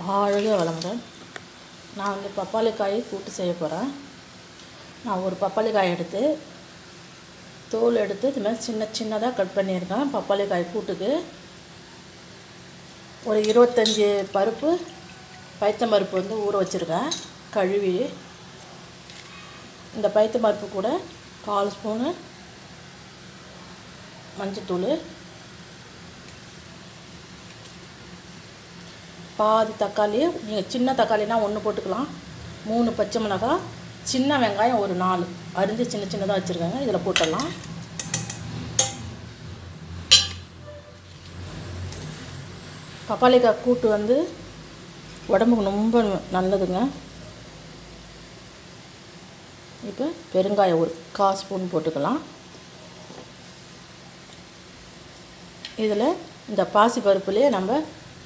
வாழ்க வளமுடன். நான் வந்து பப்பாளி காய் கூட்டு செய்ய போகிறேன். நான் ஒரு பப்பாளி காய் எடுத்து தோல் எடுத்து இது மாதிரி சின்னதாக கட் பண்ணியிருக்கேன். பப்பாளி காய் கூட்டுக்கு ஒரு 25 பருப்பு பைத்தம் பருப்பு வந்து ஊற வச்சுருக்கேன் கழுவி. இந்த பைத்தம் பருப்பு கூட 1/4 ஸ்பூனு மஞ்சத்தூள், பாதி தக்காளி, நீங்கள் சின்ன தக்காளினா 1 போட்டுக்கலாம், 3 பச்சை மிளகாய், சின்ன வெங்காயம் ஒரு 4 அரிஞ்சு சின்னதாக வச்சுருக்காங்க. இதில் போட்டுடலாம். பப்பாளிக்காய் கூட்டு வந்து உடம்புக்கு ரொம்ப நல்லதுங்க. இப்போ பெருங்காயம் ஒரு 1/4 ஸ்பூன் போட்டுக்கலாம். இதில் இந்த பாசி பருப்புலேயே நம்ம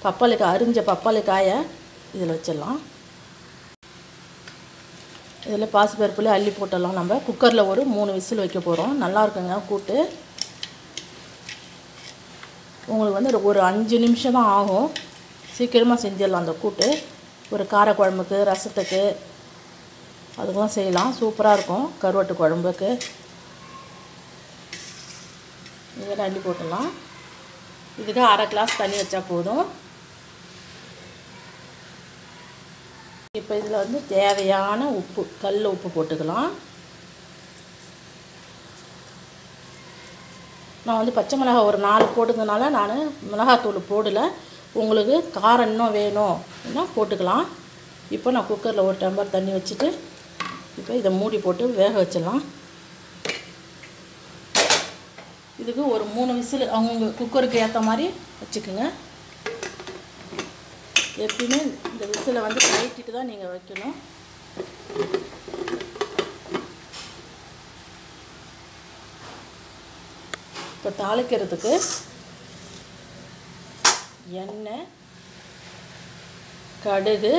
பப்பாளிக்காய் அரிஞ்ச பப்பாளிக்காயை இதில் வச்சிடலாம். இதில் பாசி பருப்புலேயே அள்ளி போட்டுடலாம். நம்ம குக்கரில் ஒரு 3 விசில் வைக்க போகிறோம். நல்லாயிருக்குங்க கூட்டு. உங்களுக்கு வந்து ஒரு 5 நிமிஷம் தான் ஆகும். சீக்கிரமாக செஞ்சிடலாம் அந்த கூட்டு. ஒரு காரக்குழம்புக்கு, ரசத்துக்கு, அதுக்கெலாம் செய்யலாம். சூப்பராக இருக்கும். கருவாட்டு குழம்புக்கு இதெல்லாம் அள்ளி போட்டுடலாம். இதுக்கு 1/2 கிளாஸ் தண்ணி வச்சா போதும். இப்போ இதில் வந்து தேவையான உப்பு, கல் உப்பு போட்டுக்கலாம். நான் வந்து பச்சை மிளகாய் ஒரு 4 போட்டுக்கிறதுனால நான் மிளகாத்தூள் போடலை. உங்களுக்கு காரம் இன்னும் வேணும்னா போட்டுக்கலாம். இப்போ நான் குக்கரில் ஒரு டம்ளர் தண்ணி வச்சுட்டு இப்போ இதை மூடி போட்டு வேக வச்சிடலாம். இதுக்கு ஒரு 3 விசில் அவங்க குக்கருக்கு ஏற்ற மாதிரி வச்சுக்கோங்க. எப்பயுமே இந்த விசிலை வந்து கழட்டிட்டு தான் நீங்கள் வைக்கணும். இப்போ தாளிக்கிறதுக்கு எண்ணெய், கடுகு,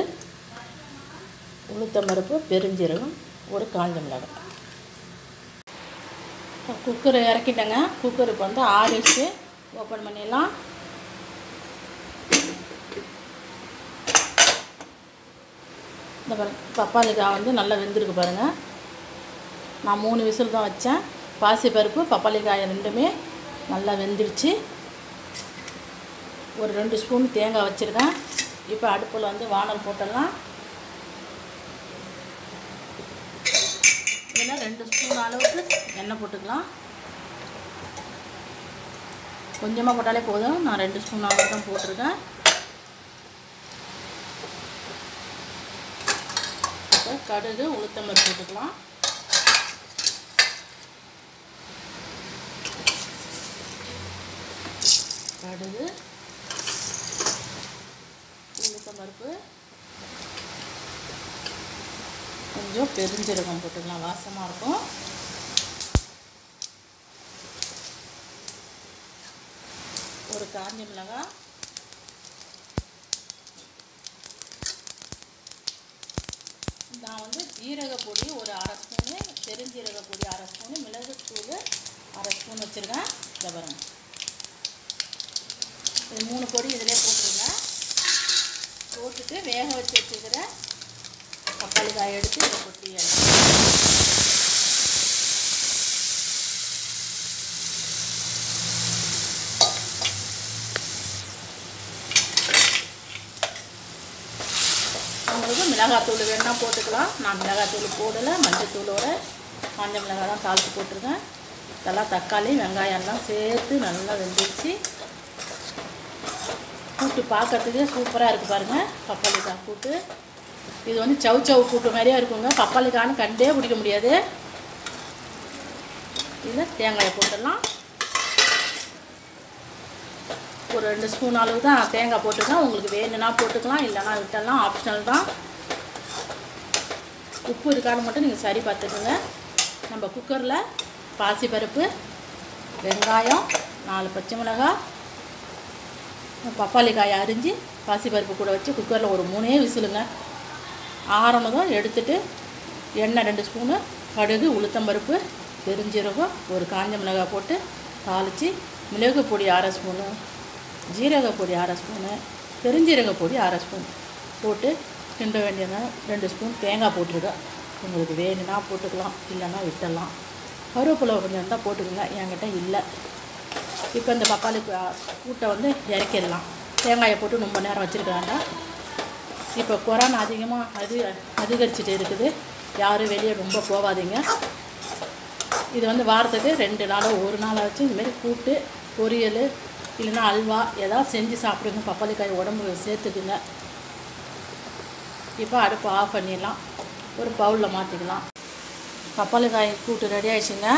உளுத்தம்பருப்பு, பெருஞ்சீரகம், ஒரு காஞ்ச மிளகாய். குக்கரை இறக்கிட்டேங்க. குக்கர் இப்போ வந்து ஆறிச்சு. ஓப்பன் பண்ணிடலாம். இந்த பப்பாளிக்காய் வந்து நல்லா வெந்திருக்கு பாருங்கள். நான் 3 விசில் தான் வச்சேன். பாசி பருப்பு பப்பாளிக்காய் ரெண்டுமே நல்லா வெந்துடுச்சு. ஒரு 2 ஸ்பூன் தேங்காய் வச்சுருக்கேன். இப்போ அடுப்பில் வந்து வானல் போட்டுடலாம். இதில் 2 ஸ்பூன் அளவுக்கு எண்ணெய் போட்டுக்கலாம். கொஞ்சமாக போட்டாலே போதும். நான் 2 ஸ்பூன் அளவுக்கு தான் போட்டிருக்கேன். இப்போ கடுகு, உளுத்தம்பருப்பு போட்டுக்கலாம். கடுகு, உளுத்தம்பருப்பு, கொஞ்சம் பெருஞ்சீரகம் போட்டுக்கலாம். வாசமாக இருக்கும். ஒரு காஞ்ச மிளகாய், நான் வந்து ஜீரக பொடி ஒரு 1/2 ஸ்பூனு, பெருஞ்சீரக பொடி 1/2 ஸ்பூனு, மிளகுத்தூள் 1/2 ஸ்பூன் வச்சுருக்கேன். இதை பாருங்க. இது 3 பொடி இதிலே போட்டுருங்க. போட்டுட்டு வேக வச்சு வச்சுக்கிற பப்பாளி காய் எடுத்து இதை கொட்டி உங்களுக்கு மிளகாத்தூள் வேணால் போட்டுக்கலாம். நான் மிளகாத்தூள் போடலை. மஞ்சத்தூளோட காஞ்ச மிளகாய் தான் தாளித்து போட்டிருக்கேன். இதெல்லாம் தக்காளி, வெங்காயம்லாம் சேர்த்து நல்லா வெந்துடுச்சு. கூட்டு பார்க்கறதுக்கே சூப்பராக இருக்குது பாருங்கள். பப்பாளிக்காய் கூட்டு இது வந்து சவு கூட்டு மாதிரியே இருக்குங்க. பப்பாளிக்காய்னு கண்டே பிடிக்க முடியாது. இதில் தேங்காயை போட்டுடலாம். ஒரு 2 ஸ்பூன் அளவு தான் தேங்காய் போட்டுருக்கேன். உங்களுக்கு வேணும்னா போட்டுக்கலாம், இல்லைனா விட்டலாம். ஆப்ஷனல் தான். உப்பு இருக்கான்னு மட்டும் நீங்கள் சரி பார்த்துக்கோங்க. நம்ம குக்கரில் பாசி பருப்பு, வெங்காயம், 4 பச்சை மிளகாய், பப்பாளிக்காயை அரிஞ்சு பாசி பருப்பு கூட வச்சு குக்கரில் ஒரு 3 விசிலுங்க. ஆறனதும் எடுத்துட்டு எண்ணெய் 2 ஸ்பூனு, கடுகு, உளுத்தம்பருப்பு, பெருஞ்சீரகம், ஒரு காஞ்ச மிளகாய் போட்டு தாளித்து மிளகு பொடி 1/2 ஸ்பூனு, ஜீரக பொடி 1/2 ஸ்பூனு, பெருஞ்சீரக பொடி 1/2 ஸ்பூன் போட்டு கிண்ட வேண்டியது. 2 ஸ்பூன் தேங்காய் போட்டுருக்கேன். உங்களுக்கு வேணும்னா போட்டுக்கலாம், இல்லைன்னா விட்டுடலாம். கருவேப்பிலை கொஞ்சம் இருந்தால் போட்டுக்கோங்க, என்கிட்ட இல்லை. இப்போ இந்த பப்பாளி கூட்டை வந்து இறக்கிடலாம். தேங்காயை போட்டு ரொம்ப நேரம் வச்சுருக்காங்க. இப்போ கொரோனா அதிகமாக அதிகரிச்சுட்டு இருக்குது. யாரும் வெளியே ரொம்ப போகாதீங்க. இது வந்து வாரத்துக்கு 2 நாளோ 1 நாளாச்சும் இதுமாரி கூட்டு, பொரியல் இல்லைன்னா அல்வா ஏதாவது செஞ்சு சாப்பிடுங்க. பப்பாளிக்காய் உடம்புக்கு சேர்த்துக்குங்க. இப்போ அடுப்பு ஆஃப் பண்ணிடலாம். ஒரு பவுலில் மாற்றிக்கலாம். பப்பாளிக்காய் கூட்டு ரெடி ஆகிடுச்சுங்க.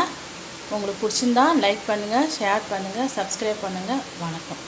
உங்களுக்கு பிடிச்சிருந்தா லைக் பண்ணுங்கள், ஷேர் பண்ணுங்கள், சப்ஸ்கிரைப் பண்ணுங்கள். வணக்கம்.